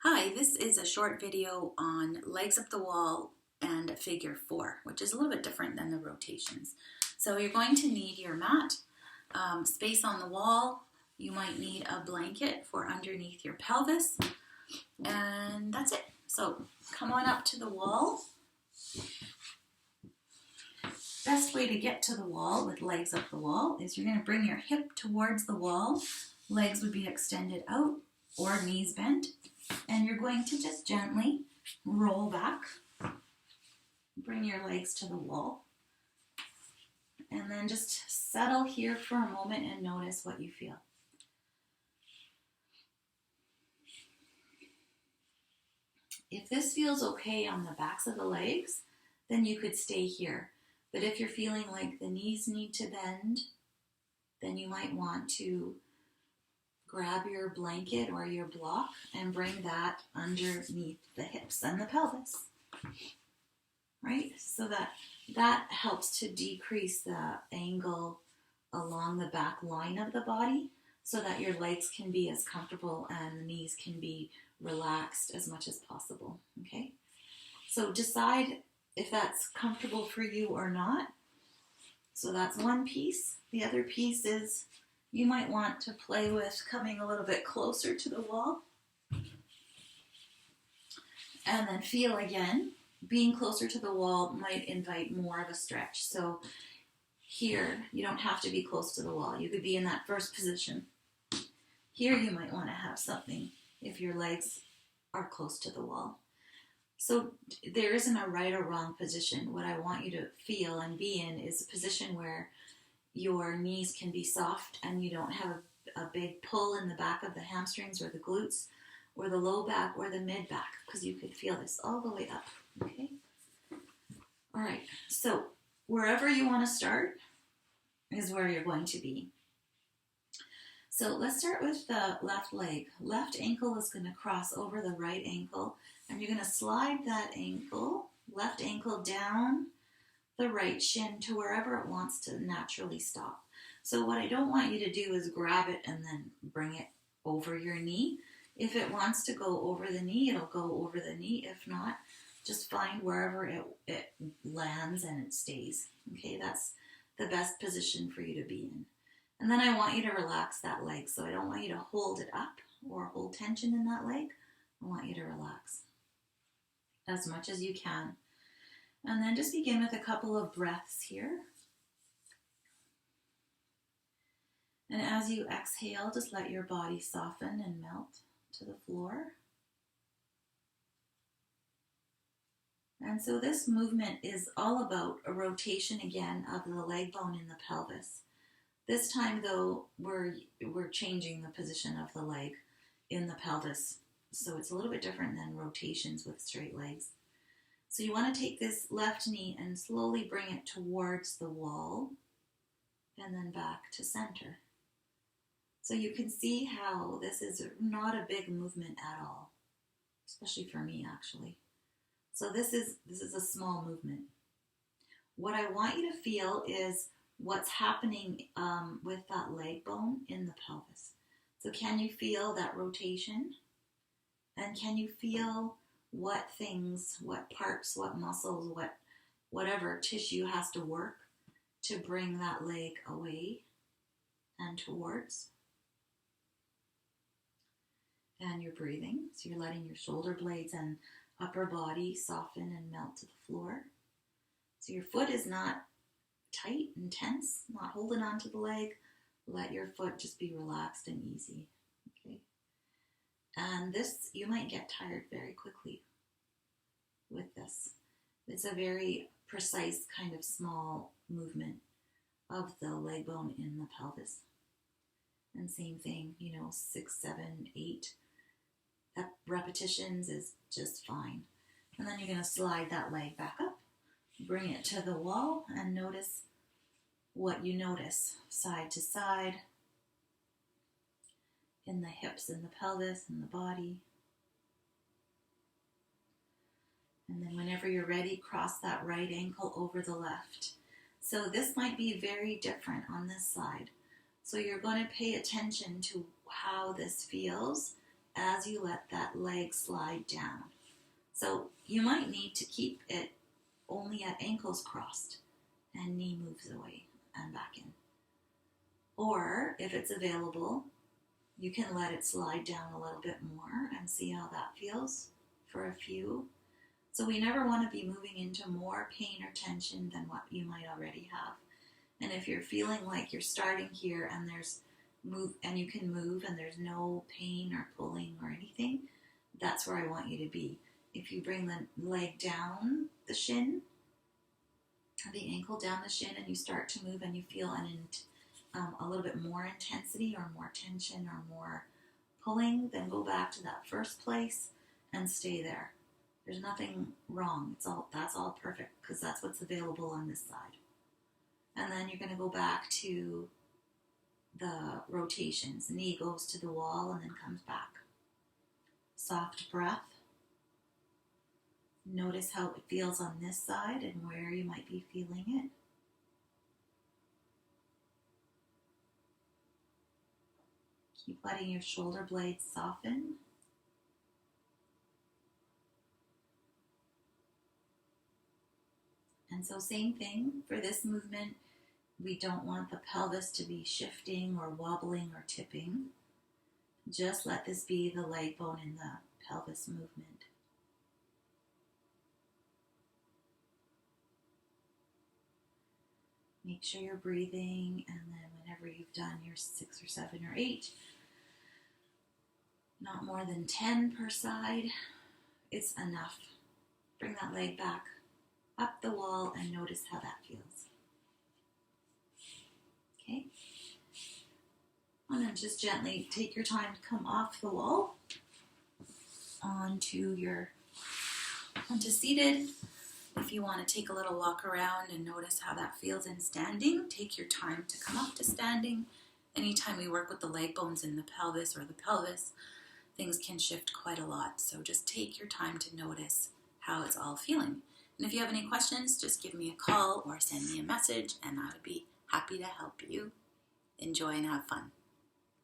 Hi, this is a short video on legs up the wall and figure 4, which is a little bit different than the rotations. So you're going to need your mat, space on the wall. You might need a blanket for underneath your pelvis, and that's it. So come on up to the wall. Best way to get to the wall with legs up the wall is you're going to bring your hip towards the wall. Legs would be extended out or knees bent. And you're going to just gently roll back, bring your legs to the wall, and then just settle here for a moment and notice what you feel. If this feels okay on the backs of the legs, then you could stay here. But if you're feeling like the knees need to bend, then you might want to grab your blanket or your block and bring that underneath the hips and the pelvis, right? So that helps to decrease the angle along the back line of the body so that your legs can be as comfortable and the knees can be relaxed as much as possible, okay? So decide if that's comfortable for you or not. So that's one piece. The other piece is you might want to play with coming a little bit closer to the wall. And then feel again. Being closer to the wall might invite more of a stretch. So here, you don't have to be close to the wall. You could be in that first position. Here you might want to have something if your legs are close to the wall. So there isn't a right or wrong position. What I want you to feel and be in is a position where your knees can be soft and you don't have a big pull in the back of the hamstrings or the glutes or the low back or the mid back, because you could feel this all the way up, okay? All right, so wherever you want to start is where you're going to be. So let's start with the left leg. Left ankle is going to cross over the right ankle, and you're going to slide that ankle, left ankle down the right shin to wherever it wants to naturally stop. So what I don't want you to do is grab it and then bring it over your knee. If it wants to go over the knee, it'll go over the knee. If not, just find wherever it lands and it stays. Okay, that's the best position for you to be in. And then I want you to relax that leg. So I don't want you to hold it up or hold tension in that leg. I want you to relax as much as you can. And then just begin with a couple of breaths here. And as you exhale, just let your body soften and melt to the floor. And so this movement is all about a rotation again of the leg bone in the pelvis. This time though, we're changing the position of the leg in the pelvis. So it's a little bit different than rotations with straight legs. So you want to take this left knee and slowly bring it towards the wall and then back to center. So you can see how this is not a big movement at all, especially for me actually. So this is a small movement. What I want you to feel is what's happening with that leg bone in the pelvis. So can you feel that rotation? And can you feel what things, what parts, what muscles, whatever tissue has to work to bring that leg away and towards? And you're breathing, so you're letting your shoulder blades and upper body soften and melt to the floor. So your foot is not tight and tense, not holding on to the leg. Let your foot just be relaxed and easy. Okay. And this, you might get tired very quickly with this. It's a very precise kind of small movement of the leg bone in the pelvis. And same thing, 6, 7, 8 repetitions is just fine. And then you're going to slide that leg back up, bring it to the wall, and notice what you notice side to side, in the hips and the pelvis and the body. And then whenever you're ready, cross that right ankle over the left. So this might be very different on this side. So you're going to pay attention to how this feels as you let that leg slide down. So you might need to keep it only at ankles crossed and knee moves away and back in. Or if it's available, you can let it slide down a little bit more and see how that feels for a few. So we never want to be moving into more pain or tension than what you might already have. And if you're feeling like you're starting here and you can move and there's no pain or pulling or anything, that's where I want you to be. If you bring the leg down the shin, the ankle down the shin, and you start to move and you feel a little bit more intensity or more tension or more pulling, then go back to that first place and stay there. There's nothing wrong. That's all perfect because that's what's available on this side. And then you're going to go back to the rotations. The knee goes to the wall and then comes back. Soft breath. Notice how it feels on this side and where you might be feeling it. Keep letting your shoulder blades soften. And so same thing for this movement. We don't want the pelvis to be shifting or wobbling or tipping. Just let this be the leg bone in the pelvis movement. Make sure you're breathing, and then whenever you've done your 6 or 7 or 8, not more than 10 per side, it's enough. Bring that leg back up the wall and notice how that feels. Okay? And then just gently take your time to come off the wall onto seated. If you want to take a little walk around and notice how that feels in standing, take your time to come up to standing. Anytime we work with the leg bones in the pelvis or the pelvis, things can shift quite a lot. So just take your time to notice how it's all feeling. And if you have any questions, just give me a call or send me a message and I would be happy to help you. Enjoy and have fun.